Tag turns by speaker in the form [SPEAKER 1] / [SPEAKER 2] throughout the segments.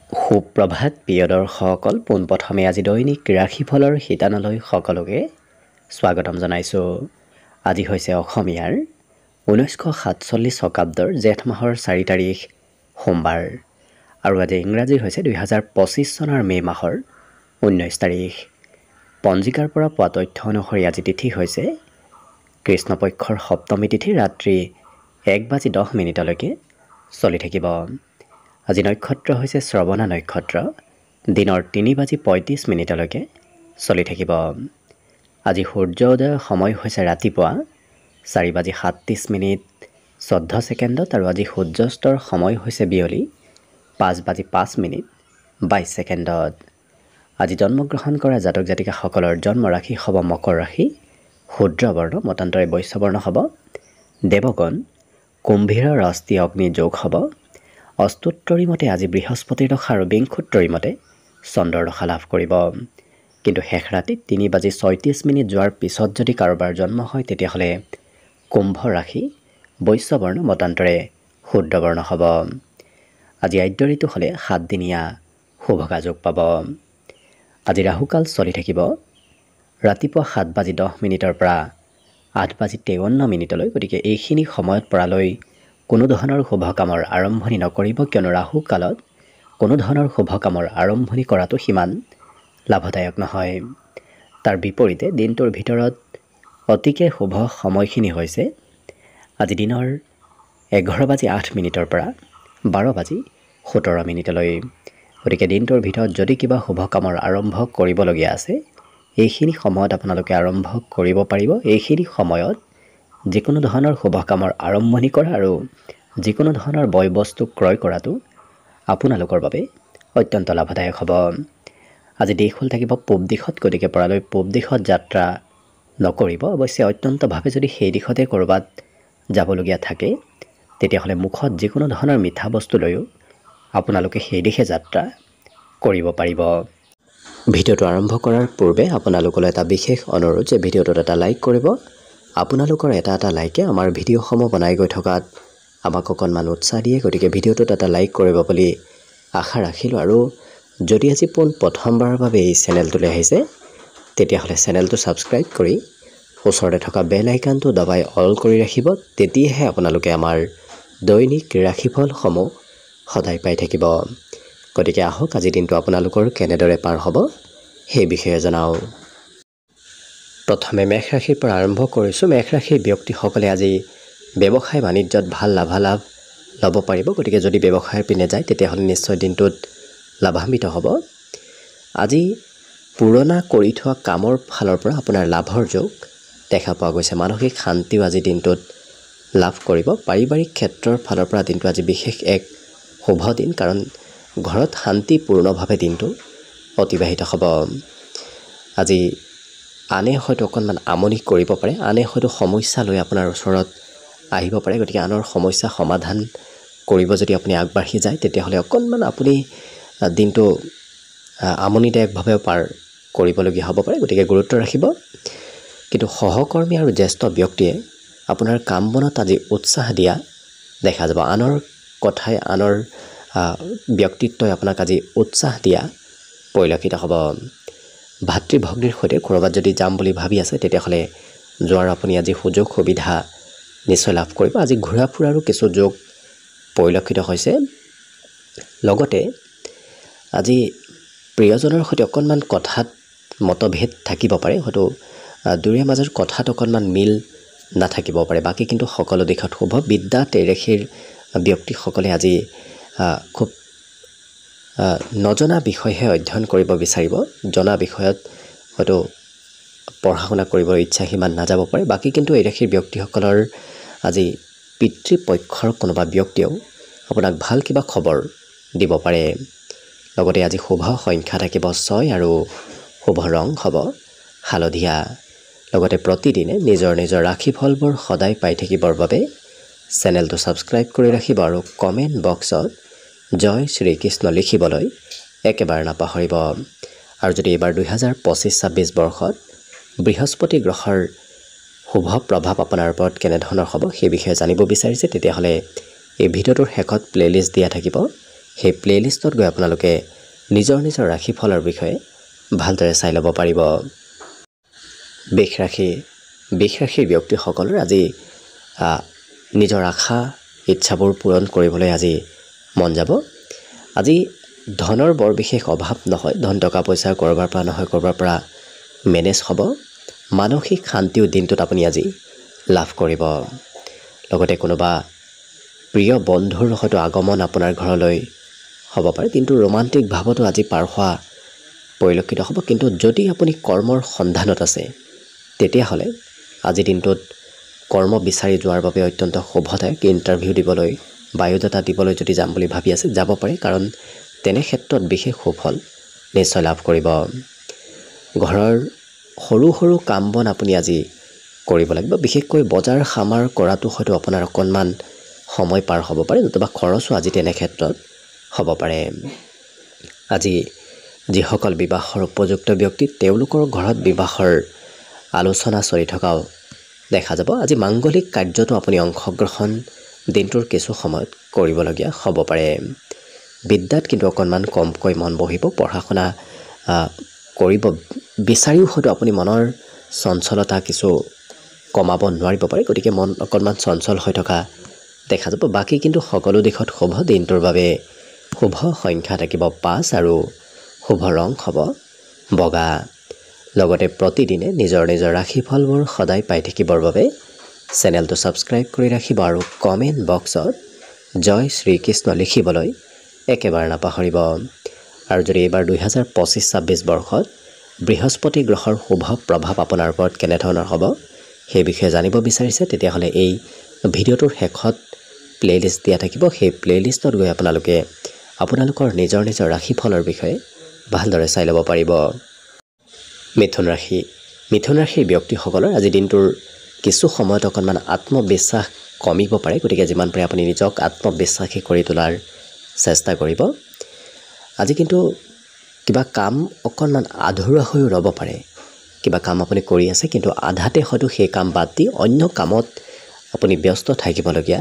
[SPEAKER 1] সুপ্ৰভাত প্ৰিয় দৰ্শকসকল, পোনপ্ৰথমে আজি দৈনিক ৰাশিফলৰ শিতানলৈ সকলোকে স্বাগতম জনাইছোঁ। আজি হৈছে অসমীয়াৰ 1947 শকাব্দৰ জেঠ মাহৰ 4 তাৰিখ সোমবাৰ আৰু আজি ইংৰাজীৰ হৈছে 2025 চনৰ মে' মাহৰ 19 তাৰিখ। পঞ্জিকাৰ পৰা পোৱা তথ্য অনুসৰি আজি তিথি হৈছে কৃষ্ণপক্ষৰ সপ্তমী তিথি, ৰাত্ৰি 1:10 চলি থাকিব। আজি নক্ষত্ৰ হৈছে শ্ৰৱণা নক্ষত্ৰ, দিনৰ 3:35 চলি থাকিব। আজি সূৰ্য উদয়ৰ সময় হৈছে ৰাতিপুৱা 4:37 আৰু আজি সূৰ্যাস্তৰ সময় হৈছে বিয়লি 5:05 আজি জন্মগ্ৰহণ কৰা জাতক জাতিকাসকলৰ জন্ম ৰাশি হ'ব মকৰ ৰাশি, শূদ্ৰবৰ্ণ মতান্তৰে বৈশ্যবৰ্ণ হ'ব। দেৱগণ কুম্ভীৰ ৰাষ্ট্ৰীয় অগ্নি যোগ হ'ব। অষ্টোত্তৰী মতে আজি বৃহস্পতিৰ দশা আৰু বিংশোত্তৰী মতে চন্দ্ৰৰ দশা লাভ কৰিব। কিন্তু শেষ ৰাতিত 3:36 যোৱাৰ পিছত যদি কাৰোবাৰ জন্ম হয় তেতিয়াহ'লে কুম্ভ ৰাশি, বৈশ্যবৰ্ণ মতান্তৰে শূদ্ৰবৰ্ণ হ'ব। আজি আদ্য ঋতু হ'লে 7 দিনীয়া শুভগা যোগ পাব। আজি ৰাহুকাল চলি থাকিব ৰাতিপুৱা 7:10 পৰা 8:53। গতিকে এইখিনি সময়ত পৰালৈ কোনো ধৰণৰ শুভ কামৰ আৰম্ভণি নকৰিব, কিয়নো ৰাহু কালত কোনো ধৰণৰ শুভ কামৰ আৰম্ভণি কৰাটো সিমান লাভদায়ক নহয়। তাৰ বিপৰীতে দিনটোৰ ভিতৰত অতিকে শুভ সময়খিনি হৈছে আজি দিনৰ 11:08 পৰা 12:17। গতিকে দিনটোৰ ভিতৰত যদি কিবা শুভ কামৰ আৰম্ভ কৰিবলগীয়া আছে এইখিনি সময়ত আপোনালোকে আৰম্ভ কৰিব পাৰিব। এইখিনি সময়ত যিকোনো ধৰণৰ শুভ কামৰ আৰম্ভণি কৰা আৰু যিকোনো ধৰণৰ বয় বস্তু ক্ৰয় কৰাটো আপোনালোকৰ বাবে অত্যন্ত লাভদায়ক হ'ব। আজি দিশ হ'ল থাকিব পূব দিশত, গতিকে পৰালৈ পূব দিশত যাত্ৰা নকৰিব। অৱশ্যে অত্যন্তভাৱে যদি সেই দিশতে ক'ৰবাত যাবলগীয়া থাকে তেতিয়াহ'লে মুখত যিকোনো ধৰণৰ মিঠা বস্তু লৈও আপোনালোকে সেই দিশে যাত্ৰা কৰিব পাৰিব। ভিডিঅ'টো আৰম্ভ কৰাৰ পূৰ্বে আপোনালোকলৈ এটা বিশেষ অনুৰোধ যে ভিডিঅ'টোত এটা লাইক কৰিব। আপোনালোকৰ এটা লাইকে আমাৰ ভিডিঅ'সমূহ বনাই গৈ থকাত আমাক অকণমান উৎসাহ দিয়ে, গতিকে ভিডিঅ'টোত এটা লাইক কৰিব বুলি আশা ৰাখিলোঁ। আৰু যদি আজি প্ৰথমবাৰৰ বাবে এই চেনেলটোলৈ আহিছে তেতিয়াহ'লে চেনেলটো ছাবস্ক্ৰাইব কৰি ওচৰতে থকা বেল আইকনটো দবাই অল কৰি ৰাখিব। তেতিয়াহে আপোনালোকে আমাৰ দৈনিক ৰাশিফলসমূহ সদায় পাই থাকিব। গতিকে আহক আজি দিনটো আপোনালোকৰ কেনেদৰে পাৰ হ'ব সেই বিষয়ে জনাওঁ। প্ৰথমে মেষ ৰাশিৰ পৰা আৰম্ভ কৰিছোঁ। মেষ ৰাশিৰ ব্যক্তিসকলে আজি ব্যৱসায় বাণিজ্যত ভাল লাভালাভ ল'ব পাৰিব। গতিকে যদি ব্যৱসায়ৰ পিনে যায় তেতিয়াহ'লে নিশ্চয় দিনটোত লাভান্বিত হ'ব। আজি পুৰণা কৰি থোৱা কামৰ ফালৰ পৰা আপোনাৰ লাভৰ যোগ দেখা পোৱা গৈছে। মানসিক শান্তিও আজি দিনটোত লাভ কৰিব। পাৰিবাৰিক ক্ষেত্ৰৰ ফালৰ পৰা দিনটো আজি বিশেষ এক শুভ দিন, কাৰণ ঘৰত শান্তিপূৰ্ণভাৱে দিনটো অতিবাহিত হ'ব। আজি আনে হয়তো অকণমান আমনি কৰিব পাৰে, আনে হয়তো সমস্যা লৈ আপোনাৰ ওচৰত আহিব পাৰে। গতিকে আনৰ সমস্যা সমাধান কৰিব যদি আপুনি আগবাঢ়ি যায় তেতিয়াহ'লে অকণমান আপুনি দিনটো আমনিদায়কভাৱে পাৰ কৰিবলগীয়া হ'ব পাৰে। গতিকে গুৰুত্ব ৰাখিব। কিন্তু সহকৰ্মী আৰু জ্যেষ্ঠ ব্যক্তিয়ে আপোনাৰ কাম বনত আজি উৎসাহ দিয়া দেখা যাব। আনৰ কথাই, আনৰ ব্যক্তিত্বই আপোনাক আজি উৎসাহ দিয়া পৰিলক্ষিত হ'ব। ভাতৃ ভগ্নীৰ সৈতে ক'ৰবাত যদি যাম বুলি ভাবি আছে তেতিয়াহ'লে যোৱাৰ আপুনি আজি সুযোগ সুবিধা নিশ্চয় লাভ কৰিব। আজি ঘূৰা ফুৰাৰো কিছু যোগ পৰিলক্ষিত হৈছে। লগতে আজি প্ৰিয়জনৰ সৈতে অকণমান কথাত মতভেদ থাকিব পাৰে, হয়তো দুয়োৰে মাজৰ কথাত অকণমান মিল নাথাকিব পাৰে। বাকী কিন্তু সকলো দিশত শুভ। বিদ্যা তেৰেখীৰ ব্যক্তিসকলে আজি খুব নজনা বিষয়হে অধ্যয়ন কৰিব বিচাৰিব। জনা বিষয়ত হয়তো পঢ়া শুনা কৰিবৰ ইচ্ছা সিমান নাযাব পাৰে। বাকী কিন্তু এই ৰাশিৰ ব্যক্তিসকলৰ আজি পিতৃপক্ষৰ কোনোবা ব্যক্তিয়েও আপোনাক ভাল কিবা খবৰ দিব পাৰে। লগতে আজি শুভ সংখ্যা থাকিব 6 আৰু শুভ ৰং হ'ব হালধীয়া। লগতে প্ৰতিদিনে নিজৰ নিজৰ ৰাশিফলবোৰ সদায় পাই থাকিবৰ বাবে চেনেলটো ছাবস্ক্ৰাইব কৰি ৰাখিব আৰু কমেণ্ট বক্সত জয় শ্ৰীকৃষ্ণ লিখিবলৈ একেবাৰে নাপাহৰিব। আৰু যদি এইবাৰ 2025-26 বৰ্ষত বৃহস্পতি গ্ৰহৰ শুভ প্ৰভাৱ আপোনাৰ ওপৰত কেনেধৰণৰ হ'ব সেই বিষয়ে জানিব বিচাৰিছে তেতিয়াহ'লে এই ভিডিঅ'টোৰ শেষত প্লেলিষ্ট দিয়া থাকিব, সেই প্লেলিষ্টত গৈ আপোনালোকে নিজৰ নিজৰ ৰাশিফলৰ বিষয়ে ভালদৰে চাই ল'ব পাৰিব। বৃষ ৰাশিৰ ব্যক্তিসকলৰ আজি নিজৰ আশা ইচ্ছাবোৰ পূৰণ কৰিবলৈ আজি মন যাব। আজি ধনৰ বৰ বিশেষ অভাৱ নহয়, ধন টকা পইচা ক'ৰবাৰ পৰা নহয় ক'ৰবাৰ পৰা মেনেজ হ'ব। মানসিক শান্তিও দিনটোত আপুনি আজি লাভ কৰিব। লগতে কোনোবা প্ৰিয় বন্ধুৰ হয়তো আগমন আপোনাৰ ঘৰলৈ হ'ব পাৰে। কিন্তু ৰোমান্টিক ভাৱতো আজি পাৰ হোৱা পৰিলক্ষিত হ'ব। কিন্তু যদি আপুনি কৰ্মৰ সন্ধানত আছে তেতিয়াহ'লে আজিৰ দিনটোত কৰ্ম বিচাৰি যোৱাৰ বাবে অত্যন্ত শুভদায়ক। ইণ্টাৰভিউ দিবলৈ বায়'ডাটা দিবলৈ যদি যাম বুলি ভাবি আছে যাব পাৰে, কাৰণ তেনে ক্ষেত্ৰত বিশেষ সুফল নিশ্চয় লাভ কৰিব। ঘৰৰ সৰু সৰু কাম বন আপুনি আজি কৰিব লাগিব। বিশেষকৈ বজাৰ সামাৰ কৰাটো হয়তো আপোনাৰ অকণমান সময় পাৰ হ'ব পাৰে, নতুবা খৰচো আজি তেনে ক্ষেত্ৰত হ'ব পাৰে। আজি যিসকল বিবাহৰ উপযুক্ত ব্যক্তি তেওঁলোকৰ ঘৰত বিবাহৰ আলোচনা চলি থকাও দেখা যাব। আজি মাংগলিক কাৰ্যতো আপুনি অংশগ্ৰহণ দিনটোৰ কিছু সময়ত কৰিবলগীয়া হ'ব পাৰে। বিদ্যাত কিন্তু অকণমান কমকৈ মন বহিব। পঢ়া শুনা কৰিব বিচাৰিও হয়তো আপুনি মনৰ চঞ্চলতা কিছু কমাব নোৱাৰিব পাৰে, গতিকে মন অকণমান চঞ্চল হৈ থকা দেখা যাব। বাকী কিন্তু সকলো দিশত শুভ। দিনটোৰ বাবে শুভ সংখ্যা থাকিব 5 আৰু শুভ ৰং হ'ব বগা। লগতে প্ৰতিদিনে নিজৰ নিজৰ ৰাশিফলবোৰ সদায় পাই থাকিবৰ বাবে চেনেলটো ছাবস্ক্ৰাইব কৰি ৰাখিব আৰু কমেণ্ট বক্সত জয় শ্ৰীকৃষ্ণ লিখিবলৈ একেবাৰে নাপাহৰিব। আৰু যদি এইবাৰ 2025-26 বৰ্ষত বৃহস্পতি গ্ৰহৰ শুভ প্ৰভাৱ আপোনাৰ ওপৰত কেনেধৰণৰ হ'ব সেই বিষয়ে জানিব বিচাৰিছে, তেতিয়াহ'লে এই ভিডিঅ'টোৰ শেষত প্লেলিষ্ট দিয়া থাকিব। সেই প্লেলিষ্টত গৈ আপোনালোকৰ নিজৰ নিজৰ ৰাশিফলৰ বিষয়ে ভালদৰে চাই ল'ব পাৰিব। মিথুন ৰাশিৰ ব্যক্তিসকলৰ আজি দিনটোৰ কিছু সময়ত অকণমান আত্মবিশ্বাস কমিব পাৰে, গতিকে যিমান পাৰে আপুনি নিজক আত্মবিশ্বাসী কৰি তোলাৰ চেষ্টা কৰিব। আজি কিন্তু কিবা কাম অকণমান আধৰুৱা হৈ ৰ'ব পাৰে। কিবা কাম আপুনি কৰি আছে কিন্তু আধাতে হয়তো সেই কাম বাদ দি অন্য কামত আপুনি ব্যস্ত থাকিবলগীয়া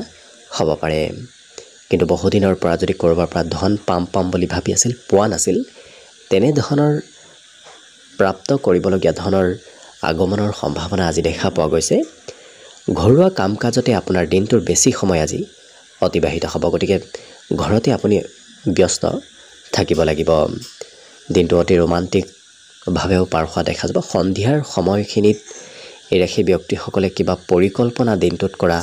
[SPEAKER 1] হ'ব পাৰে। কিন্তু বহুদিনৰ পৰা যদি ক'ৰবাৰ পৰা ধন পাম বুলি ভাবি আছিল, পোৱা নাছিল, তেনে ধৰণৰ প্ৰাপ্ত কৰিবলগীয়া ধনৰ আগমনৰ সম্ভাৱনা আজি দেখা পোৱা গৈছে। ঘৰুৱা কাম কাজতে আপোনাৰ দিনটোৰ বেছি সময় আজি অতিবাহিত হ'ব, গতিকে ঘৰতে আপুনি ব্যস্ত থাকিব লাগিব। দিনটো অতি ৰোমান্টিকভাৱেও পাৰ হোৱা দেখা যাব। সন্ধিয়াৰ সময়খিনিত এই ৰাশি ব্যক্তিসকলে কিবা পৰিকল্পনা দিনটোত কৰা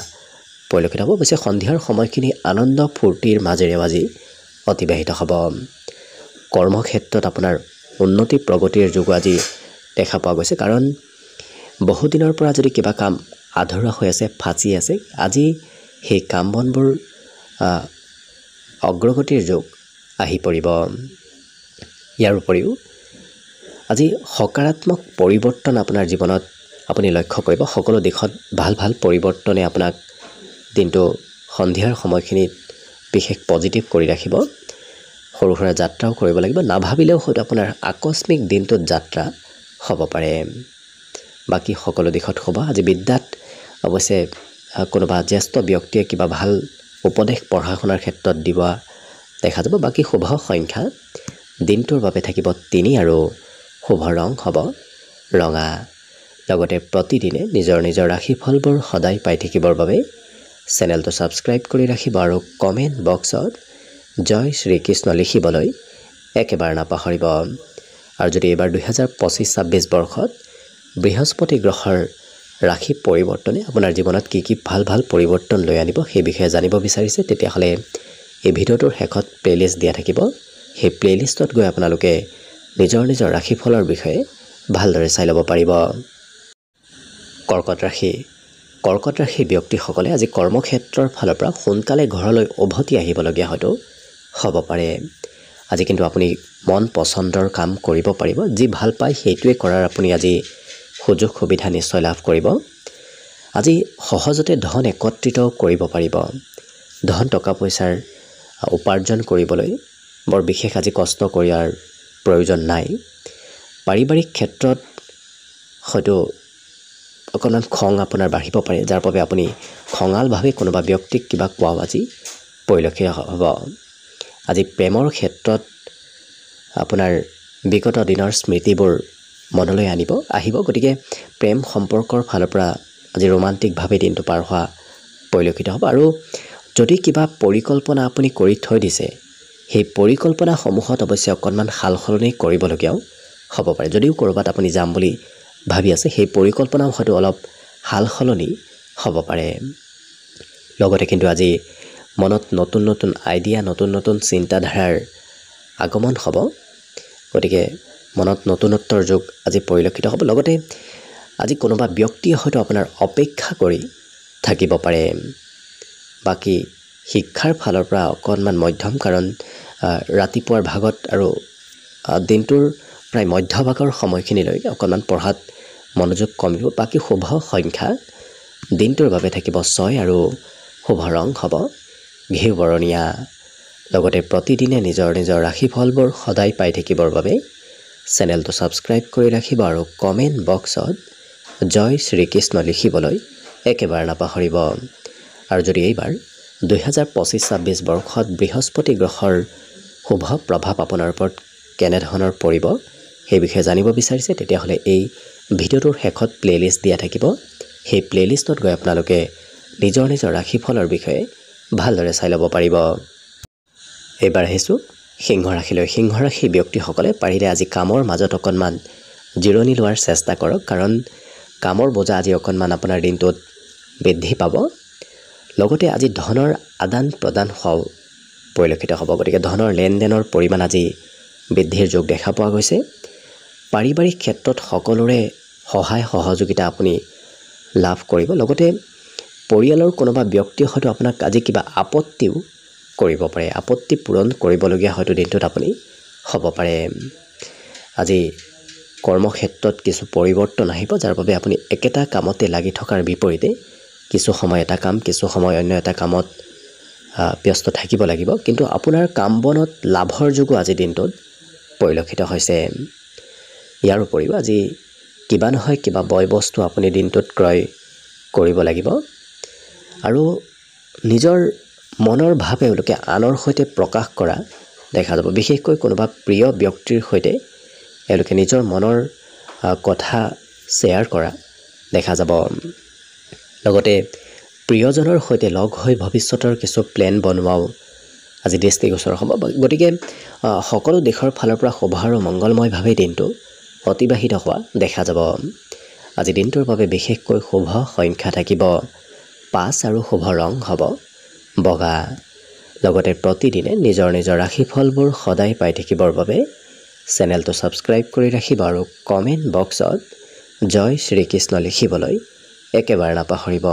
[SPEAKER 1] পৰিলক্ষিত হ'ব। অৱশ্যে সন্ধিয়াৰ সময়খিনি আনন্দ ফূৰ্তিৰ মাজেৰেও আজি অতিবাহিত হ'ব। কৰ্মক্ষেত্ৰত আপোনাৰ উন্নতি প্ৰগতিৰ যুগ আজি দেখা পোৱা গৈছে, কাৰণ বহুদিনৰ পৰা যদি কিবা কাম আধৰুৱা হৈ আছে, ফাঁচি আছে, আজি সেই কাম বনবোৰ অগ্ৰগতিৰ যুগ আহি পৰিব। ইয়াৰ উপৰিও আজি সকাৰাত্মক পৰিৱৰ্তন আপোনাৰ জীৱনত আপুনি লক্ষ্য কৰিব। সকলো দিশত ভাল পৰিৱৰ্তনে আপোনাক দিনটো সন্ধিয়াৰ সময়খিনিত বিশেষ পজিটিভ কৰি ৰাখিব। সৰু সুৰা যাত্ৰাও কৰিব লাগিব। নাভাবিলেও হয়তো আপোনাৰ আকস্মিক দিনটোত যাত্ৰা হ'ব পাৰে। বাকী সকলো দিশত শুভ। আজি বিদ্যাত অৱশ্যে কোনোবা জ্যেষ্ঠ ব্যক্তিয়ে কিবা ভাল উপদেশ পঢ়া শুনাৰ ক্ষেত্ৰত দিব দেখা যাব। বাকী শুভ সংখ্যা দিনটোৰ বাবে থাকিব 3 আৰু শুভ ৰং হ'ব ৰঙা। লগতে প্ৰতিদিনে নিজৰ নিজৰ ৰাশিফলবোৰ সদায় পাই থাকিবৰ বাবে চেনেলটো ছাবস্ক্ৰাইব কৰি ৰাখিব আৰু কমেণ্ট বক্সত জয় শ্ৰীকৃষ্ণ লিখিবলৈ একেবাৰে নাপাহৰিব। আৰু যদি এইবাৰ 2025-26 বৰ্ষত বৃহস্পতি গ্ৰহৰ ৰাশি পৰিৱৰ্তনে আপোনাৰ জীৱনত কি ভাল পৰিৱৰ্তন লৈ আনিব সেই বিষয়ে জানিব বিচাৰিছে, তেতিয়াহ'লে এই ভিডিঅ'টোৰ শেষত প্লেলিষ্ট দিয়া থাকিব। সেই প্লেলিষ্টত গৈ আপোনালোকে নিজৰ নিজৰ ৰাশিফলৰ বিষয়ে ভালদৰে চাই ল'ব পাৰিব। কৰ্কট ৰাশিৰ ব্যক্তিসকলে আজি কৰ্মক্ষেত্ৰৰ ফালৰ পৰা সোনকালে ঘৰলৈ উভতি আহিবলগীয়া হয়তো হ'ব পাৰে। আজি কিন্তু আপুনি মন পচন্দৰ কাম কৰিব পাৰিব। যি ভাল পায় সেইটোৱে কৰাৰ আপুনি আজি সুযোগ সুবিধা নিশ্চয় লাভ কৰিব। আজি সহজতে ধন একত্ৰিত কৰিব পাৰিব। ধন টকা পইচাৰ উপাৰ্জন কৰিবলৈ বৰ বিশেষ আজি কষ্ট কৰাৰ প্ৰয়োজন নাই। পাৰিবাৰিক ক্ষেত্ৰত হয়তো অকণমান খং আপোনাৰ বাঢ়িব পাৰে, যাৰ বাবে আপুনি খঙালভাৱে কোনোবা ব্যক্তিক কিবা কোৱাও আজি পৰিলক্ষিত হ'ব। আজি প্ৰেমৰ ক্ষেত্ৰত আপোনাৰ বিগত দিনৰ স্মৃতিবোৰ মনলৈ আহিব গতিকে প্ৰেম সম্পৰ্কৰ ফালৰ পৰা আজি ৰোমান্টিকভাৱে দিনটো পাৰ হোৱা পৰিলক্ষিত হ'ব আৰু যদি কিবা পৰিকল্পনা আপুনি কৰি থৈ দিছে সেই পৰিকল্পনাসমূহত অৱশ্যে অকণমান সালসলনি কৰিবলগীয়াও হ'ব পাৰে যদিও ক'ৰবাত আপুনি যাম বুলি ভাবি আছে সেই পৰিকল্পনাও হয়তো অলপ সালসলনি হ'ব পাৰে লগতে কিন্তু আজি মনত নতুন নতুন আইডিয়া নতুন নতুন চিন্তাধাৰাৰ আগমন হ'ব গতিকে মনত নতুনত্বৰ যুগ আজি পৰিলক্ষিত হ'ব লগতে আজি কোনোবা ব্যক্তিয়ে হয়তো আপোনাৰ অপেক্ষা কৰি থাকিব পাৰে বাকি শিক্ষাৰ ফালৰ পৰা অকণমান মধ্যম কাৰণ ৰাতিপুৱাৰ ভাগত আৰু দিনটোৰ প্ৰায় মধ্যভাগৰ সময়খিনিলৈ অকণমান পঢ়াত মনোযোগ কমিব বাকি শুভ সংখ্যা দিনটোৰ বাবে থাকিব 6 আৰু শুভ ৰং হ'ব ঘিউ বৰণীয়া লগতে প্ৰতিদিনে নিজৰ ৰাশিফলবোৰ সদায় পাই থাকিবৰ বাবে চেনেলটো সাবস্ক্ৰাইব কৰি ৰাখিব আৰু কমেন্ট বক্সত জয় শ্ৰীকৃষ্ণ লিখিবলৈ একেবাৰে নাপাহৰিব আৰু যদি এইবাৰ 2025-26 বৰ্ষত বৃহস্পতি গ্ৰহৰ শুভ প্ৰভাৱ আপোনাৰ ওপৰত কেনেধৰণৰ পৰিব সেই বিষয়ে জানিব বিচাৰিছে তেতিয়াহ'লে এই ভিডিঅ'টোৰ শেষত প্লেলিষ্ট দিয়া থাকিব সেই প্লেলিষ্টত গৈ আপোনালোকে নিজৰ ৰাশিফলৰ বিষয়ে ভালদৰে চাই ল'ব পাৰিব এইবাৰ আহিছোঁ সিংহ ৰাশিলৈ সিংহ ৰাশি ব্যক্তিসকলে পাৰিলে আজি কামৰ মাজত অকণমান জিৰণি লোৱাৰ চেষ্টা কৰক কাৰণ কামৰ বোজা আজি অকণমান আপোনাৰ দিনটোত বৃদ্ধি পাব লগতে আজি ধনৰ আদান প্ৰদান হোৱাও পৰিলক্ষিত হ'ব গতিকে ধনৰ লেনদেনৰ পৰিমাণ আজি বৃদ্ধিৰ যোগ দেখা পোৱা গৈছে পাৰিবাৰিক ক্ষেত্ৰত সকলোৰে সহায় সহযোগিতা আপুনি লাভ কৰিব লগতে পৰিয়ালৰ কোনোবা ব্যক্তি হয়তো আপোনাক আজি কিবা আপত্তিও কৰিব পাৰে আপত্তি পূৰণ কৰিবলগীয়া হয়তো দিনটোত আপুনি হ'ব পাৰে আজি কৰ্মক্ষেত্ৰত কিছু পৰিৱৰ্তন আহিব যাৰ বাবে আপুনি একেটা কামতে লাগি থকাৰ বিপৰীতে কিছু সময় এটা কাম কিছু সময় অন্য এটা কামত ব্যস্ত থাকিব লাগিব কিন্তু আপোনাৰ কাম বনত লাভৰ যোগো আজি দিনটোত পৰিলক্ষিত হৈছে ইয়াৰ উপৰিও আজি কিবা নহয় কিবা বয় বস্তু আপুনি দিনটোত ক্ৰয় কৰিব লাগিব আৰু নিজৰ মনৰ ভাৱ এওঁলোকে আনৰ সৈতে প্ৰকাশ কৰা দেখা যাব বিশেষকৈ কোনোবা প্ৰিয় ব্যক্তিৰ সৈতে এওঁলোকে নিজৰ মনৰ কথা শ্বেয়াৰ কৰা দেখা যাব লগতে প্ৰিয়জনৰ সৈতে লগ হৈ ভৱিষ্যতৰ কিছু প্লেন বনোৱাও আজি দৃষ্টিগোচৰ হ'ব গতিকে সকলো দিশৰ ফালৰ পৰা শুভ আৰু মংগলময়ভাৱে দিনটো অতিবাহিত হোৱা দেখা যাব আজি দিনটোৰ বাবে বিশেষকৈ শুভ সংখ্যা থাকিব 5 আৰু শুভ ৰং হ'ব বগা লগতে প্ৰতিদিনে নিজৰ ৰাশিফলবোৰ সদায় পাই থাকিবৰ বাবে চেনেলটো সাবস্ক্ৰাইব কৰি ৰাখিব আৰু কমেন্ট বক্সত জয় শ্ৰীকৃষ্ণ লিখিবলৈ একেবাৰে নাপাহৰিব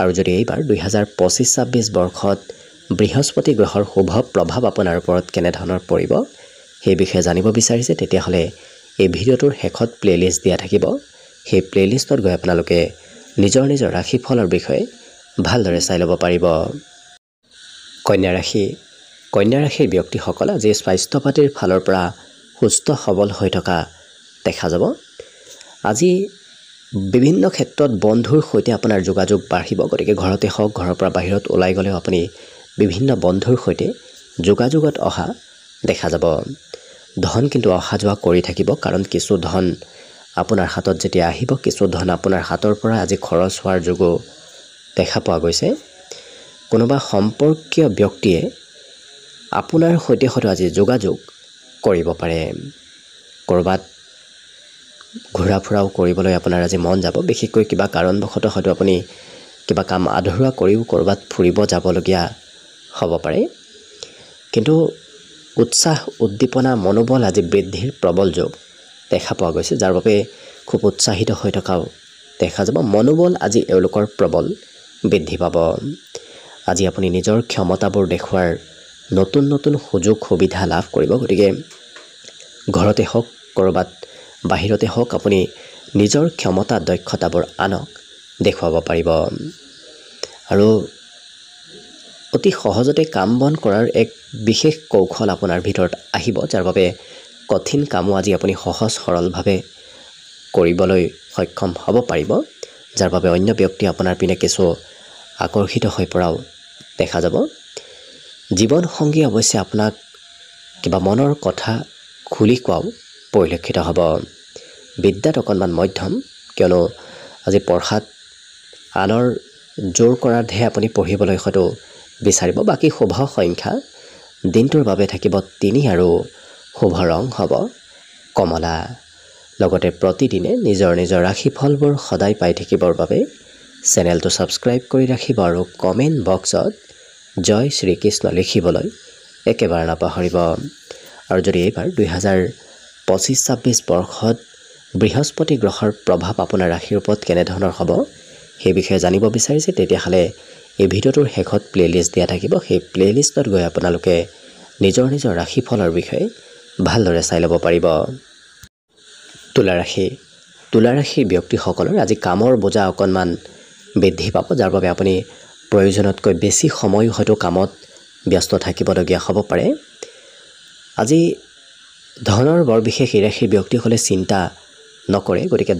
[SPEAKER 1] আৰু যদি এইবাৰ 2025-26 বৰ্ষত বৃহস্পতি গ্ৰহৰ শুভ প্ৰভাৱ আপোনাৰ ওপৰত কেনেধৰণৰ পৰিব সেই বিষয়ে জানিব বিচাৰিছে তেতিয়াহ'লে এই ভিডিঅ'টোৰ শেষত প্লেলিষ্ট দিয়া থাকিব সেই প্লেলিষ্টত গৈ আপোনালোকে নিজৰ ৰাশিফলৰ বিষয়ে ভালদৰে চাই ল'ব পাৰিব কন্যা ৰাশিৰ ব্যক্তিসকল আজি স্বাস্থ্য পাতিৰ ফালৰ পৰা সুস্থ সবল হৈ থকা দেখা যাব আজি বিভিন্ন ক্ষেত্ৰত বন্ধুৰ সৈতে আপোনাৰ যোগাযোগ বাঢ়িব গতিকে ঘৰতে হওক ঘৰৰ পৰা বাহিৰত ওলাই গ'লেও আপুনি বিভিন্ন বন্ধুৰ সৈতে যোগাযোগত অহা দেখা যাব ধন কিন্তু অহা যোৱা কৰি থাকিব কাৰণ কিছু ধন আপোনাৰ হাতত যেতিয়া আহিব কিছু ধন আপোনাৰ হাতৰ পৰা আজি খৰচ হোৱাৰ যোগো দেখা পোৱা গৈছে কোনোবা সম্পৰ্কীয় ব্যক্তিয়ে আপোনাৰ সৈতে হয়তো আজি যোগাযোগ কৰিব পাৰে কৰবাত ঘূৰা ফুৰাও কৰিবলৈ আপোনাৰ আজি মন যাব বিশেষকৈ কিবা কাৰণবশতঃ হয়তো আপুনি কিবা কাম আধৰুৱা কৰিও কৰবাত ফুৰিব যাবলগীয়া হ'ব পাৰে কিন্তু উৎসাহ উদ্দীপনা মনোবল আজি বৃদ্ধিৰ প্ৰবল যোগ দেখা পোৱা গৈছে যাৰ বাবে খুব উৎসাহিত হৈ থকাও দেখা যাব মনোবল আজি এওঁলোকৰ প্ৰবল বৃদ্ধি পাব আজি আপুনি নিজৰ ক্ষমতাবোৰ দেখুৱাৰ নতুন সুযোগ সুবিধা লাভ কৰিব গতিকে ঘৰতে হওক কৰবাত বাহিৰতে হওক আপুনি নিজৰ ক্ষমতা দক্ষতাবোৰ আনক দেখুৱাব পাৰিব আৰু অতি সহজতে কাম বন কৰাৰ এক বিশেষ কৌশল আপোনাৰ ভিতৰত আহিব যাৰ বাবে কঠিন কামো আজি আপুনি সহজ সৰলভাৱে কৰিবলৈ সক্ষম হ'ব পাৰিব যাৰ বাবে অন্য ব্যক্তি আপোনাৰ পিনে কিছু আকৰ্ষিত হৈ পৰাও দেখা যাব জীৱন সংগী অৱশ্যে আপোনাক কিবা মনৰ কথা খুলি কোৱাও পৰিলক্ষিত হ'ব। বিদ্যাত অকণমান মধ্যম, কিয়নো আজি পঢ়াত আনৰ জোৰ কৰাতহে আপুনি পঢ়িবলৈ হয়তো বিচাৰিব। বাকী শুভ সংখ্যা দিনটোৰ বাবে থাকিব 3 আৰু শুভ ৰং হ'ব কমলা। লগতে প্ৰতিদিনে নিজৰ নিজৰ ৰাশিফলবোৰ সদায় পাই থাকিবৰ বাবে চেনেলটো ছাবস্ক্ৰাইব কৰি ৰাখিব আৰু কমেণ্ট বক্সত জয় শ্ৰীকৃষ্ণ লিখিবলৈ একেবাৰে নাপাহৰিব। আৰু যদি এইবাৰ 2025-26 বৰ্ষত বৃহস্পতি গ্ৰহৰ প্ৰভাৱ আপোনাৰ ৰাশিৰ ওপৰত কেনেধৰণৰ হ'ব সেই বিষয়ে জানিব বিচাৰিছে, তেতিয়াহ'লে এই ভিডিঅ'টোৰ শেষত প্লেলিষ্ট দিয়া থাকিব। সেই প্লেলিষ্টত গৈ আপোনালোকে নিজৰ নিজৰ ৰাশিফলৰ বিষয়ে ভালদৰে চাই ল'ব পাৰিব। তুলা ৰাশিৰ ব্যক্তিসকলৰ আজি কামৰ বোজা অকণমান বৃদ্ধি পাব, যাৰ বাবে আপুনি প্ৰয়োজনতকৈ বেছি সময় হয়তো কামত ব্যস্ত থাকিবলগীয়া হ'ব পাৰে। আজি ধনৰ বৰ বিশেষ এই ৰাশিৰ ব্যক্তিসকলে চিন্তা নকৰে, গতিকে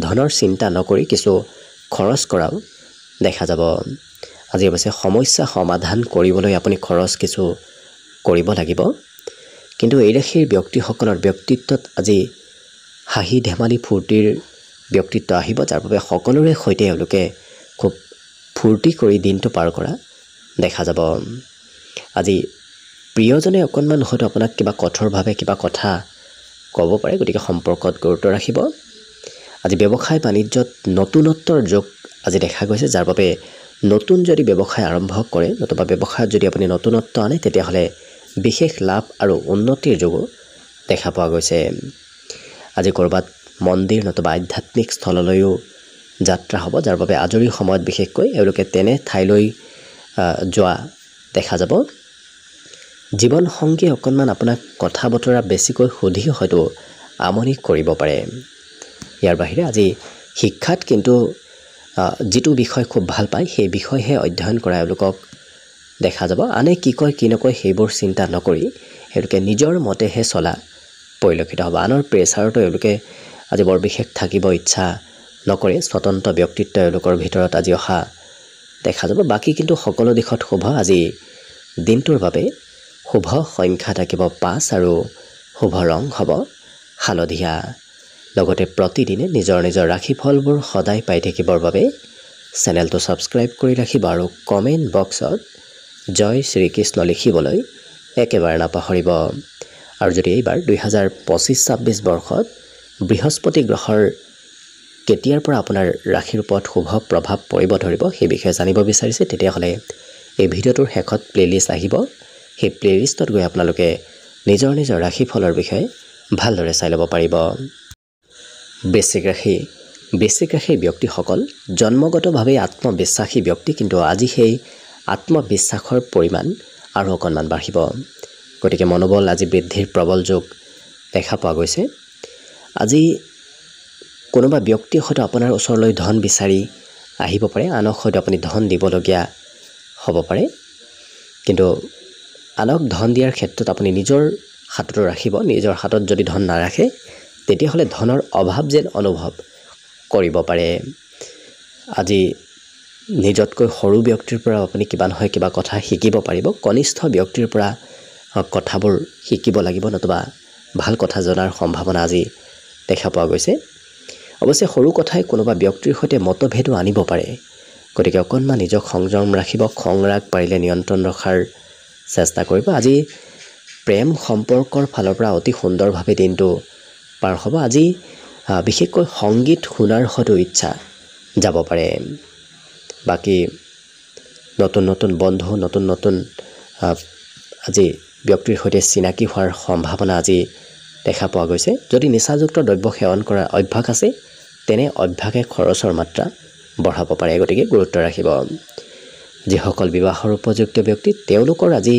[SPEAKER 1] ধনৰ চিন্তা নকৰি কিছু খৰচ কৰাও দেখা যাব। আজি অৱশ্যে সমস্যা সমাধান কৰিবলৈ আপুনি খৰচ কিছু কৰিব লাগিব। কিন্তু এই ৰাশিৰ ব্যক্তিসকলৰ ব্যক্তিত্বত আজি হাঁহি ধেমালি ফূৰ্তিৰ ব্যক্তিত্ব আহিব, যাৰ বাবে সকলোৰে সৈতে এওঁলোকে খুব ফূৰ্তি কৰি দিনটো পাৰ কৰা দেখা যাব। আজি প্ৰিয়জনে অকণমান হয়তো আপোনাক কিবা কঠোৰভাৱে কিবা কথা ক'ব পাৰে, গতিকে সম্পৰ্কত গুৰুত্ব ৰাখিব। আজি ব্যৱসায় বাণিজ্যত নতুনত্বৰ যোগ আজি দেখা গৈছে, যাৰ বাবে নতুন যদি ব্যৱসায় আৰম্ভ কৰে নতুবা ব্যৱসায়ত যদি আপুনি নতুনত্ব আনে তেতিয়াহ'লে বিশেষ লাভ আৰু উন্নতিৰ যোগো দেখা পোৱা গৈছে। আজি ক'ৰবাত মন্দিৰ নতুবা আধ্যাত্মিক স্থললৈও যাত্ৰা হ'ব, যাৰ বাবে আজৰি সময়ত বিশেষকৈ এওঁলোকে তেনে ঠাইলৈ যোৱা দেখা যাব। জীৱন সংগী অকণমান আপোনাক কথা বতৰা বেছিকৈ সুধি হয়তো আমনি কৰিব পাৰে। ইয়াৰ বাহিৰে আজি শিক্ষাত কিন্তু যিটো বিষয় খুব ভাল পায় সেই বিষয়হে অধ্যয়ন কৰা এওঁলোকক দেখা যাব। আনে কি কয় কি নকয় সেইবোৰ চিন্তা নকৰি এওঁলোকে নিজৰ মতেহে চলা পৰিলক্ষিত হ'ব। আনৰ প্ৰেছাৰতো এওঁলোকে আজি বৰ বিশেষ থাকিব ইচ্ছা নকৰে। স্বতন্ত্ৰ ব্যক্তিত্ব এওঁলোকৰ ভিতৰত আজি অহা দেখা যাব। বাকী কিন্তু সকলো দিশত শুভ। আজি দিনটোৰ বাবে শুভ সংখ্যা থাকিব 5 আৰু শুভ ৰং হ'ব হালধীয়া। লগতে প্ৰতিদিনে নিজৰ নিজৰ ৰাশিফলবোৰ সদায় পাই থাকিবৰ বাবে চেনেলটো ছাবস্ক্ৰাইব কৰি ৰাখিব আৰু কমেণ্ট বক্সত জয় শ্ৰীকৃষ্ণ লিখিবলৈ একেবাৰে নাপাহৰিব। আৰু যদি এইবাৰ 2025-26 বৰ্ষত বৃহস্পতি গ্ৰহৰ কেতিয়াৰ পৰা আপোনাৰ ৰাশিৰ ওপৰত শুভ প্ৰভাৱ পৰিব ধৰিব সেই বিষয়ে জানিব বিচাৰিছে, তেতিয়াহ'লে এই ভিডিঅ'টোৰ শেষত প্লেলিষ্ট আহিব। সেই প্লেলিষ্টত গৈ আপোনালোকে নিজৰ নিজৰ ৰাশিফলৰ বিষয়ে ভালদৰে চাই ল'ব পাৰিব। বৃশ্চিক ৰাশিৰ ব্যক্তিসকল জন্মগতভাৱে আত্মবিশ্বাসী ব্যক্তি, কিন্তু আজি সেই আত্মবিশ্বাসৰ পৰিমাণ আৰু অকণমান বাঢ়িব। গতিকে মনোবল আজি বৃদ্ধিৰ প্ৰবল যোগ দেখা পোৱা গৈছে। আজি কোনোবা ব্যক্তিয়ে হয়তো আপোনাৰ ওচৰলৈ ধন বিচাৰি আহিব পাৰে, আনক হয়তো আপুনি ধন দিবলগীয়া হ'ব পাৰে। কিন্তু আনক ধন দিয়াৰ ক্ষেত্ৰত আপুনি নিজৰ হাততো ৰাখিব। নিজৰ হাতত যদি ধন নাৰাখে তেতিয়াহ'লে ধনৰ অভাৱ যেন অনুভৱ কৰিব পাৰে। আজি নিজতকৈ সৰু ব্যক্তিৰ পৰা আপুনি কিবা নহয় কিবা কথা শিকিব পাৰিব। কনিষ্ঠ ব্যক্তিৰ পৰা কথাবোৰ শিকিব লাগিব, নতুবা ভাল কথা জনাৰ সম্ভাৱনা আজি দেখা পোৱা গৈছে। অৱশ্যে সৰু কথাই কোনোবা ব্যক্তিৰ সৈতে মতভেদো আনিব পাৰে, গতিকে অকণমান নিজক সংযম ৰাখিব। খং ৰাগ পাৰিলে নিয়ন্ত্ৰণ ৰখাৰ চেষ্টা কৰিব। আজি প্ৰেম সম্পৰ্কৰ ফালৰ পৰা অতি সুন্দৰভাৱে দিনটো পাৰ হ'ব। আজি বিশেষকৈ সংগীত শুনাৰ হয়তো ইচ্ছা যাব পাৰে। বাকী নতুন নতুন বন্ধু নতুন আজি ব্যক্তিৰ সৈতে চিনাকি হোৱাৰ সম্ভাৱনা আজি দেখা পোৱা গৈছে। যদি নিচাযুক্ত দ্ৰব্য সেৱন কৰাৰ অভ্যাস আছে তেনে অভ্যাসে খৰচৰ মাত্ৰা বঢ়াব পাৰে, গতিকে গুৰুত্ব ৰাখিব। যিসকল বিবাহৰ উপযুক্ত ব্যক্তি তেওঁলোকৰ আজি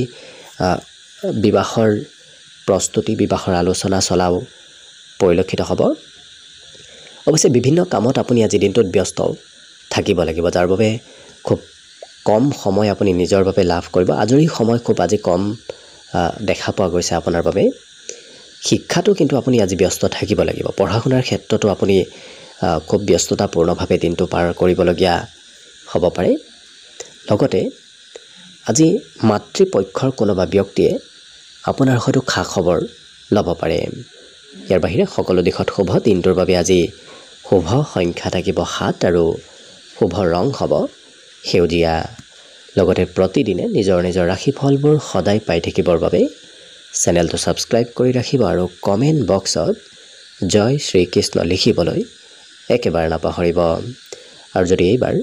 [SPEAKER 1] বিবাহৰ প্ৰস্তুতি বিবাহৰ আলোচনা চলাও পৰিলক্ষিত হ'ব। অৱশ্যে বিভিন্ন কামত আপুনি আজি দিনটোত ব্যস্ত থাকিব লাগিব, যাৰ বাবে খুব কম সময় আপুনি নিজৰ বাবে লাভ কৰিব। আজৰি সময় খুব আজি কম দেখা পোৱা গৈছে আপোনাৰ বাবে। শিক্ষাটো কিন্তু আপুনি আজি ব্যস্ত থাকিব লাগিব। পঢ়া শুনাৰ ক্ষেত্ৰতো আপুনি খুব ব্যস্ততাপূৰ্ণভাৱে দিনটো পাৰ কৰিবলগীয়া হ'ব পাৰে। লগতে আজি মাতৃপক্ষৰ কোনোবা ব্যক্তিয়ে আপোনাৰ হয়তো খা খবৰ ল'ব পাৰে। ইয়াৰ বাহিৰে সকলো দিশত শুভ। দিনটোৰ বাবে আজি শুভ সংখ্যা থাকিব 7 আৰু শুভ ৰং হ'ব সেউজীয়া। লগতে প্ৰতিদিনে নিজৰ নিজৰ ৰাশিফলবোৰ সদায় পাই থাকিবৰ বাবে চেনেলটো ছাবস্ক্ৰাইব কৰি ৰাখিব আৰু কমেণ্ট বক্সত জয় শ্ৰীকৃষ্ণ লিখিবলৈ একেবাৰে নাপাহৰিব। আৰু যদি এইবাৰ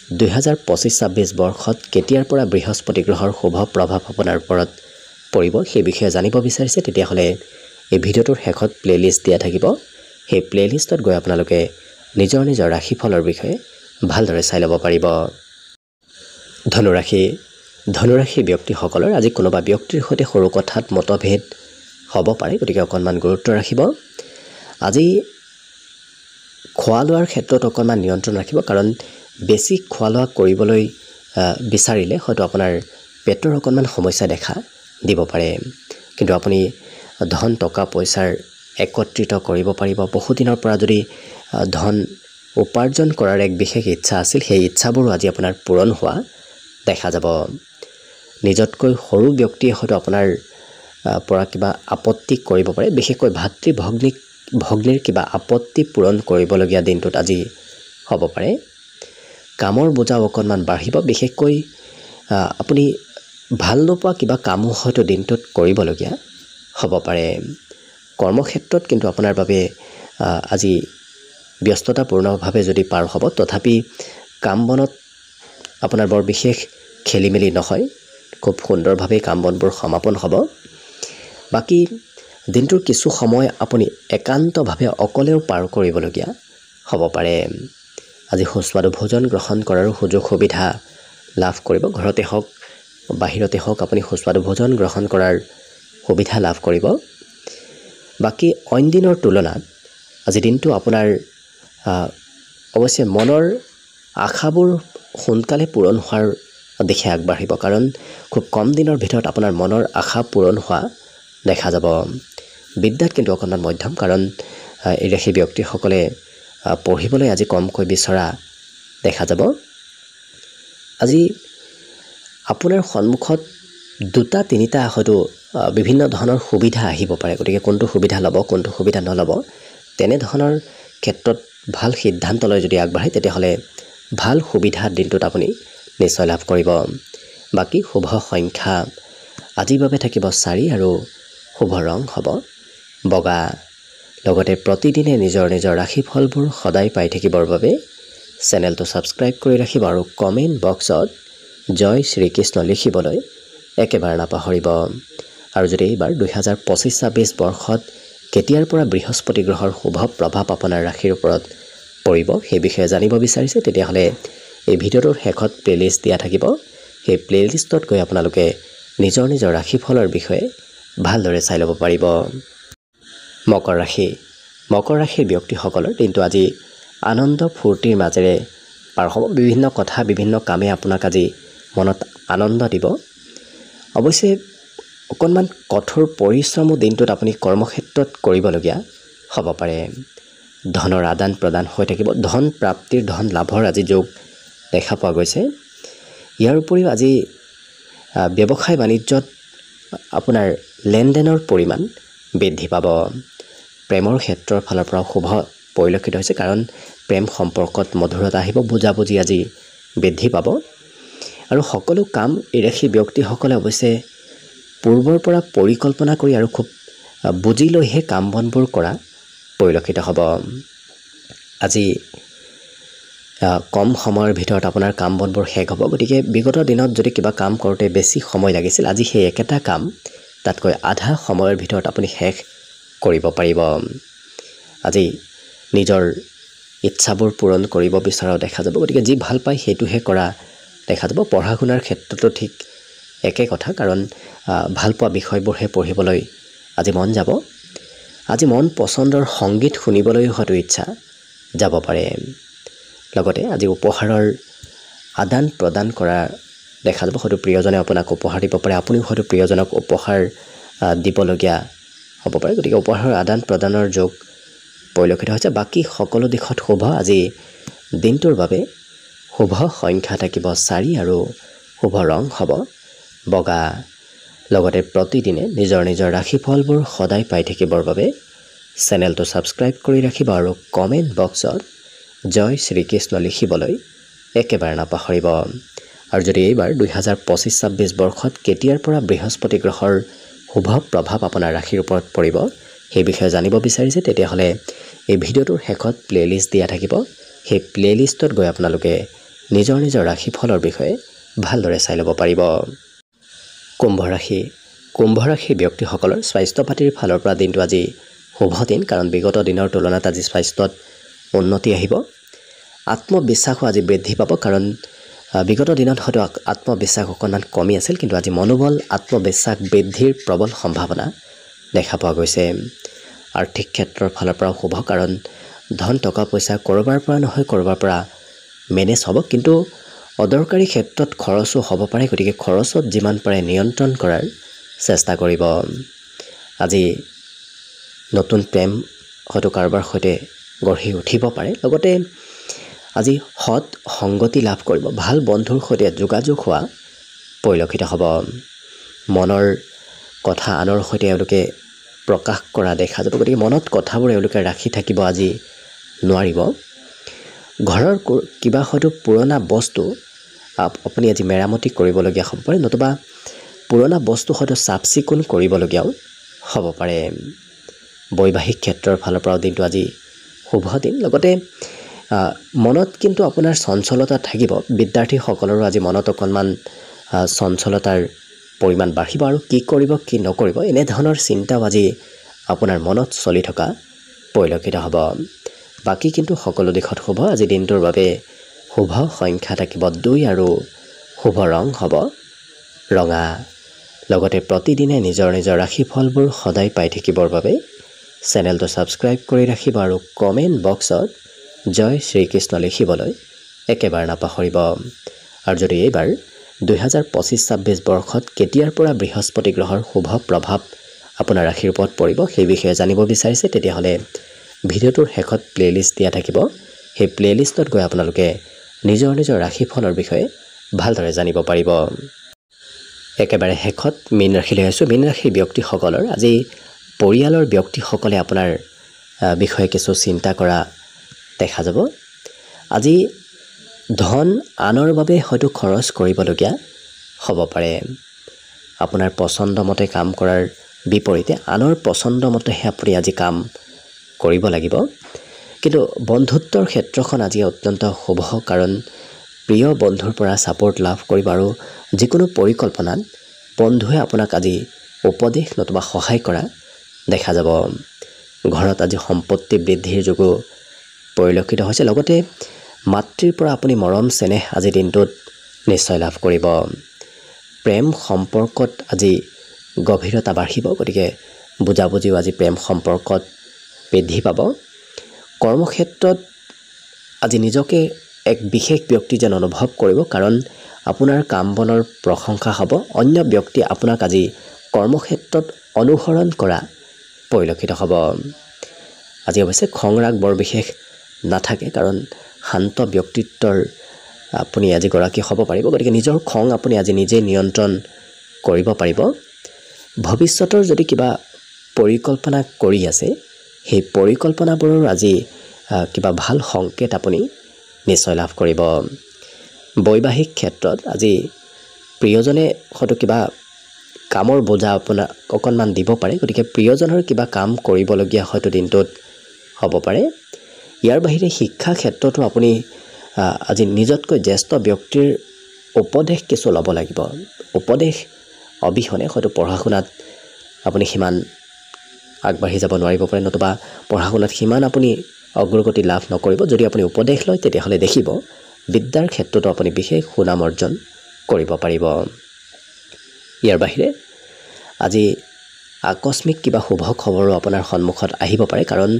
[SPEAKER 1] 2025-26 বৰ্ষত কেতিয়াৰ পৰা বৃহস্পতি গ্ৰহৰ শুভ প্ৰভাৱ আপোনাৰ ওপৰত পৰিব সেই বিষয়ে জানিব বিচাৰিছে, তেতিয়াহ'লে এই ভিডিঅ'টোৰ শেষত প্লেলিষ্ট দিয়া থাকিব। সেই প্লেলিষ্টত গৈ আপোনালোকে নিজৰ নিজৰ ৰাশিফলৰ বিষয়ে ভালদৰে চাই ল'ব পাৰিব। ধনুৰাশি ব্যক্তিসকলৰ আজি কোনোবা ব্যক্তিৰ সৈতে সৰু কথাত মতভেদ হ'ব পাৰে, গতিকে অকণমান গুৰুত্ব ৰাখিব। আজি খোৱা লোৱাৰ ক্ষেত্ৰত অকণমান নিয়ন্ত্ৰণ ৰাখিব, কাৰণ বেছি খোৱা লোৱা কৰিবলৈ বিচাৰিলে হয়তো আপোনাৰ পেটৰ অকণমান সমস্যা দেখা দিব পাৰে। কিন্তু আপুনি ধন টকা পইচাৰ একত্ৰিত কৰিব পাৰিব। বহুদিনৰ পৰা যদি ধন উপাৰ্জন কৰাৰ এক বিশেষ ইচ্ছা আছিল, সেই ইচ্ছাবোৰো আজি আপোনাৰ পূৰণ হোৱা দেখা যাব। নিজতকৈ সৰু ব্যক্তিয়ে হয়তো আপোনাৰ পৰা কিবা আপত্তি কৰিব পাৰে, বিশেষকৈ ভাতৃ ভগ্নীৰ কিবা আপত্তি পূৰণ কৰিবলগীয়া দিনটোত আজি হ'ব পাৰে। কামৰ বোজাও অকণমান বাঢ়িব, বিশেষকৈ আপুনি ভাল নোপোৱা কিবা কামো হয়তো দিনটোত কৰিবলগীয়া হ'ব পাৰে। কৰ্মক্ষেত্ৰত কিন্তু আপোনাৰ বাবে আজি ব্যস্ততাপূৰ্ণভাৱে যদি পাৰ হ'ব, তথাপি কাম বনত আপোনাৰ বৰ বিশেষ খেলি মেলি নহয়, খুব সুন্দৰভাৱে কাম বনবোৰ সমাপন হ'ব। বাকী দিনটোৰ কিছু সময় আপুনি একান্তভাৱে অকলেও পাৰ কৰিবলগীয়া হ'ব পাৰে। আজি সুস্বাদু ভোজন গ্ৰহণ কৰাৰো সুযোগ সুবিধা লাভ কৰিব। ঘৰতে হওক বাহিৰতে হওক আপুনি সুস্বাদু ভোজন গ্ৰহণ কৰাৰ সুবিধা লাভ কৰিব। বাকী অইন দিনৰ তুলনাত আজি দিনটো আপোনাৰ অৱশ্যে মনৰ আশাবোৰ সোনকালে পূৰণ হোৱাৰ দিশে আগবাঢ়িব, কাৰণ খুব কম দিনৰ ভিতৰত আপোনাৰ মনৰ আশা পূৰণ হোৱা দেখা যাব। বিদ্যাত কিন্তু অকণমান মধ্যম, কাৰণ এই ৰাশি ব্যক্তিসকলে পঢ়িবলৈ আজি কমকৈ বিচৰা দেখা যাব। আজি আপোনাৰ সন্মুখত 2-3টা হয়তো বিভিন্ন ধৰণৰ সুবিধা আহিব পাৰে, গতিকে কোনটো সুবিধা ল'ব কোনটো সুবিধা নল'ব তেনেধৰণৰ ক্ষেত্ৰত ভাল সিদ্ধান্ত লৈ যদি আগবাঢ়ে, তেতিয়াহ'লে ভাল সুবিধা দিনটোত আপুনি নিশ্চয় লাভ কৰিব। বাকী শুভ সংখ্যা আজিৰ বাবে থাকিব 4 আৰু শুভ ৰং হ'ব বগা। লগতে প্ৰতিদিনে নিজৰ নিজৰ ৰাশিফলবোৰ সদায় পাই থাকিবৰ বাবে চেনেলটো ছাবস্ক্ৰাইব কৰি ৰাখিব আৰু কমেণ্ট বক্সত জয় শ্ৰীকৃষ্ণ লিখিবলৈ একেবাৰে নাপাহৰিব। আৰু যদি এইবাৰ 2025-26 বৰ্ষত কেতিয়াৰ পৰা বৃহস্পতি গ্ৰহৰ শুভ প্ৰভাৱ আপোনাৰ ৰাশিৰ ওপৰত পৰিব সেই বিষয়ে জানিব বিচাৰিছে, তেতিয়াহ'লে এই ভিডিঅ'টোৰ শেষত প্লেলিষ্ট দিয়া থাকিব। সেই প্লেলিষ্টত গৈ আপোনালোকে নিজৰ নিজৰ ৰাশিফলৰ বিষয়ে ভালদৰে চাই ল'ব পাৰিব। মকৰ ৰাশিৰ ব্যক্তিসকলৰ দিনটো আজি আনন্দ ফূৰ্তিৰ মাজেৰে পাৰ হ'ব। বিভিন্ন কথা বিভিন্ন কামে আপোনাক আজি মনত আনন্দ দিব। অৱশ্যে অকণমান কঠোৰ পৰিশ্ৰমো দিনটোত আপুনি কৰ্মক্ষেত্ৰত কৰিবলগীয়া হ'ব পাৰে। ধনৰ আদান প্ৰদান হৈ থাকিব, ধন প্ৰাপ্তিৰ ধন লাভৰ আজি যোগ দেখা পোৱা গৈছে। ইয়াৰ উপৰিও আজি ব্যৱসায় বাণিজ্যত আপোনাৰ লেনদেনৰ পৰিমাণ বৃদ্ধি পাব। প্ৰেমৰ ক্ষেত্ৰৰ ফালৰ পৰাও শুভ পৰিলক্ষিত হৈছে, কাৰণ প্ৰেম সম্পৰ্কত মধুৰতা আহিব, বুজাবুজি আজি বৃদ্ধি পাব। আৰু সকলো কাম এই ৰাশি ব্যক্তিসকলে অৱশ্যে পূৰ্বৰ পৰা পৰিকল্পনা কৰি আৰু খুব বুজি লৈহে কাম বনবোৰ কৰা পৰিলক্ষিত হ'ব। আজি কম সময়ৰ ভিতৰত আপোনাৰ কাম বনবোৰ শেষ হ'ব, গতিকে বিগত দিনত যদি কিবা কাম কৰোঁতে বেছি সময় লাগিছিল, আজি সেই একেটা কাম তাতকৈ আধা সময়ৰ ভিতৰত আপুনি শেষ কৰিব পাৰিব। আজি নিজৰ ইচ্ছাবোৰ পূৰণ কৰিব বিচৰাও দেখা যাব, গতিকে যি ভাল পায় সেইটোহে কৰা দেখা যাব। পঢ়া শুনাৰ ক্ষেত্ৰতো ঠিক একে কথা, কাৰণ ভালপোৱা বিষয়বোৰহে পঢ়িবলৈ আজি মন যাব। আজি মন পচন্দৰ সংগীত শুনিবলৈও হয়তো ইচ্ছা যাব পাৰে। লগতে আজি উপহাৰৰ আদান প্ৰদান কৰা দেখা যাব। হয়তো প্ৰিয়জনে আপোনাক উপহাৰ দিব পাৰে, আপুনিও হয়তো প্ৰিয়জনক উপহাৰ দিবলগীয়া হ'ব পাৰে, গতিকে উপহাৰৰ আদান প্ৰদানৰ যোগ পৰিলক্ষিত হৈছে। বাকী সকলো দিশত শুভ। আজি দিনটোৰ বাবে শুভ সংখ্যা থাকিব 4 আৰু শুভ ৰং হ'ব বগা লগতে প্ৰতিদিনে নিজৰ নিজৰ ৰাশিফলবোৰ সদায় পাই থাকিবৰ বাবে চেনেলটো ছাবস্ক্ৰাইব কৰি ৰাখিব আৰু কমেণ্ট বক্সত জয় শ্ৰীকৃষ্ণ লিখিবলৈ একেবাৰে নাপাহৰিব। আৰু যদি এইবাৰ 2025-26 বৰ্ষত কেতিয়াৰ পৰা বৃহস্পতি গ্ৰহৰ শুভ প্ৰভাৱ আপোনাৰ ৰাশিৰ ওপৰত পৰিব সেই বিষয়ে জানিব বিচাৰিছে তেতিয়াহ'লে এই ভিডিঅ'টোৰ শেষত প্লেলিষ্ট দিয়া থাকিব। সেই প্লেলিষ্টত গৈ আপোনালোকে নিজৰ নিজৰ ৰাশিফলৰ বিষয়ে ভালদৰে চাই ল'ব পাৰিব। কুম্ভ ৰাশি ব্যক্তিসকলৰ স্বাস্থ্য পাতিৰ ফালৰ পৰা দিনটো আজি শুভ দিন, কাৰণ বিগত দিনৰ তুলনাত আজি স্বাস্থ্যত উন্নতি আহিব। আত্মবিশ্বাসো আজি বৃদ্ধি পাব, কাৰণ বিগত দিনত হয়তো আত্মবিশ্বাস অকণমান কমি আছিল, কিন্তু আজি মনোবল আত্মবিশ্বাস বৃদ্ধিৰ প্ৰবল সম্ভাৱনা দেখা পোৱা গৈছে। আৰ্থিক ক্ষেত্ৰৰ ফালৰ পৰাও শুভ, কাৰণ ধন টকা পইচা ক'ৰবাৰ পৰা নহয় ক'ৰবাৰ পৰা মেনেজ হ'ব, কিন্তু অদৰকাৰী ক্ষেত্ৰত খৰচো হ'ব পাৰে, গতিকে খৰচত যিমান পাৰে নিয়ন্ত্ৰণ কৰাৰ চেষ্টা কৰিব। আজি নতুন প্ৰেম হয়তো কাৰোবাৰ সৈতে গঢ়ি উঠিব পাৰে, লগতে আজি সৎ সংগতি লাভ কৰিব, ভাল বন্ধুৰ সৈতে যোগাযোগ হোৱা পৰিলক্ষিত হ'ব। মনৰ কথা আনৰ সৈতে এওঁলোকে প্ৰকাশ কৰা দেখা যাব, গতিকে মনত কথাবোৰ এওঁলোকে ৰাখি থাকিব আজি নোৱাৰিব। ঘৰৰ কিবা হয়তো পুৰণা বস্তু আপুনি আজি মেৰামতি কৰিবলগীয়া হ'ব পাৰে, নতুবা পুৰণা বস্তু হয়তো চাফ চিকুণ কৰিবলগীয়াও হ'ব পাৰে। বৈবাহিক ক্ষেত্ৰৰ ফালৰ পৰাও দিনটো আজি শুভ দিন, লগতে মনত কিন্তু আপোনাৰ চঞ্চলতা থাকিব। বিদ্যাৰ্থীসকলৰো আজি মনত অকণমান চঞ্চলতাৰ পৰিমাণ বাঢ়িব, আৰু কি কৰিব কি নকৰিব এনেধৰণৰ চিন্তাও আজি আপোনাৰ মনত চলি থকা পৰিলক্ষিত হ'ব। বাকী কিন্তু সকলো দিশত শুভ। আজি দিনটোৰ বাবে শুভ সংখ্যা থাকিব 2 আৰু শুভ ৰং হ'ব ৰঙা। লগতে প্ৰতিদিনে নিজৰ নিজৰ ৰাশিফলবোৰ সদায় পাই থাকিবৰ বাবে চেনেলটো ছাবস্ক্ৰাইব কৰি ৰাখিব আৰু কমেণ্ট বক্সত জয় শ্ৰীকৃষ্ণ লিখিবলৈ একেবাৰে নাপাহৰিব। আৰু যদি এইবাৰ 2025-26 বৰ্ষত কেতিয়াৰ পৰা বৃহস্পতি গ্ৰহৰ শুভ প্ৰভাৱ আপোনাৰ ৰাশিৰ ওপৰত পৰিব সেই বিষয়ে জানিব বিচাৰিছে তেতিয়াহ'লে ভিডিঅ'টোৰ শেষত প্লেলিষ্ট দিয়া থাকিব। সেই প্লেলিষ্টত গৈ আপোনালোকে নিজৰ নিজৰ ৰাশিফলৰ বিষয়ে ভালদৰে জানিব পাৰিব। একেবাৰে শেষত মীন ৰাশিলৈ আহিছোঁ। মীন ৰাশিৰ ব্যক্তিসকলৰ আজি পৰিয়ালৰ ব্যক্তিসকলে আপোনাৰ বিষয়ে কিছু চিন্তা কৰা দেখা যাব। আজি ধন আনৰ বাবে হয়তো খৰচ কৰিবলগীয়া হ'ব পাৰে। আপোনাৰ পচন্দ মতে কাম কৰাৰ বিপৰীতে আনৰ পচন্দ মতেহে আপুনি আজি কাম কৰিব লাগিব। কিন্তু বন্ধুত্বৰ ক্ষেত্ৰখন আজি অত্যন্ত শুভ, কাৰণ প্ৰিয় বন্ধুৰ পৰা ছাপোৰ্ট লাভ কৰিব, আৰু যিকোনো পৰিকল্পনাত বন্ধুৱে আপোনাক আজি উপদেশ নতুবা সহায় কৰা দেখা যাব। ঘৰত আজি সম্পত্তি বৃদ্ধিৰ যোগো পৰিলক্ষিত হৈছে, লগতে মাতৃৰ পৰা আপুনি মৰম চেনেহ আজি দিনটোত নিশ্চয় লাভ কৰিব। প্ৰেম সম্পৰ্কত আজি গভীৰতা বাঢ়িব, গতিকে বুজাবুজিও আজি প্ৰেম সম্পৰ্কত বৃদ্ধি পাব। কৰ্মক্ষেত্ৰত আজি নিজকে এক বিশেষ ব্যক্তি যেন অনুভৱ কৰিব, কাৰণ আপোনাৰ কাম বনৰ প্ৰশংসা হ'ব। অন্য ব্যক্তিয়ে আপোনাক আজি কৰ্মক্ষেত্ৰত অনুসৰণ কৰা পৰিলক্ষিত হ'ব। আজি অৱশ্যে খং ৰাগ বৰ বিশেষ নাথাকে, কাৰণ শান্ত ব্যক্তিত্বৰ আপুনি আজি গৰাকী হ'ব পাৰিব, গতিকে নিজৰ খং আপুনি আজি নিজে নিয়ন্ত্ৰণ কৰিব পাৰিব। ভৱিষ্যতৰ যদি কিবা পৰিকল্পনা কৰি আছে সেই পৰিকল্পনাবোৰৰ আজি কিবা ভাল সংকেত আপুনি নিশ্চয় লাভ কৰিব। বৈবাহিক ক্ষেত্ৰত আজি প্ৰিয়জনে হয়তো কিবা কামৰ বোজা আপোনাক অকণমান দিব পাৰে, গতিকে প্ৰিয়জনৰ কিবা কাম কৰিবলগীয়া হয়তো দিনটোত হ'ব পাৰে। ইয়াৰ বাহিৰে শিক্ষা ক্ষেত্ৰতো আপুনি আজি নিজতকৈ জ্যেষ্ঠ ব্যক্তিৰ উপদেশ কিছু ল'ব লাগিব। উপদেশ অবিহনে হয়তো পঢ়া শুনাত আপুনি সিমান আগবাঢ়ি যাব নোৱাৰিব পাৰে, নতুবা পঢ়া শুনাত সিমান আপুনি অগ্ৰগতি লাভ নকৰিব। যদি আপুনি উপদেশ লয় তেতিয়াহ'লে দেখিব বিদ্যাৰ ক্ষেত্ৰতো আপুনি বিশেষ সুনাম অৰ্জন কৰিব পাৰিব। ইয়াৰ বাহিৰে আজি আকস্মিক কিবা শুভ খবৰো আপোনাৰ সন্মুখত আহিব পাৰে, কাৰণ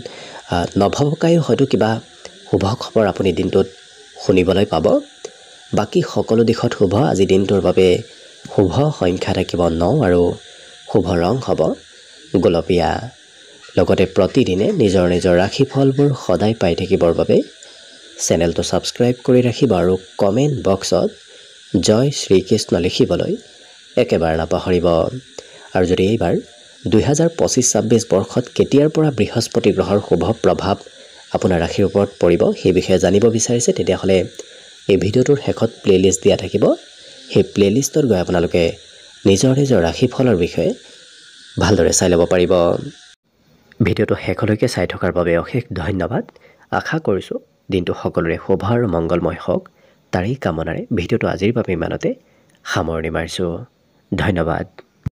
[SPEAKER 1] নভবাকৈও হয়তো কিবা শুভ খবৰ আপুনি দিনটোত শুনিবলৈ পাব। বাকী সকলো দিশত শুভ। আজি দিনটোৰ বাবে শুভ সংখ্যা থাকিব 9 আৰু শুভ ৰং হ'ব গোলপীয়া। লগতে প্ৰতিদিনে নিজৰ নিজৰ ৰাশিফলবোৰ সদায় পাই থাকিবৰ বাবে চেনেলটো ছাবস্ক্ৰাইব কৰি ৰাখিব আৰু কমেণ্ট বক্সত জয় শ্ৰীকৃষ্ণ লিখিবলৈ একেবাৰে নাপাহৰিব। আৰু যদি এইবাৰ 2025-26 বৰ্ষত কেতিয়াৰ পৰা বৃহস্পতি গ্ৰহৰ শুভ প্ৰভাৱ আপোনাৰ ৰাশিৰ ওপৰত পৰিব সেই বিষয়ে জানিব বিচাৰিছে, তেতিয়াহ'লে এই ভিডিঅ'টোৰ শেষত প্লে'লিষ্ট দিয়া থাকিব। সেই প্লে'লিষ্টত গৈ আপোনালোকে নিজৰ ৰাশিফলৰ বিষয়ে ভালদৰে চাই ল'ব পাৰিব। ভিডিঅ'টো শেষলৈকে চাই থকাৰ বাবে অশেষ ধন্যবাদ। আশা কৰিছোঁ দিনটো সকলোৰে শুভ আৰু মংগলময় হওক, তাৰেই কামনাৰে ভিডিঅ'টো আজিৰ বাবে ইমানতে সামৰণি মাৰিছোঁ। ধন্যবাদ।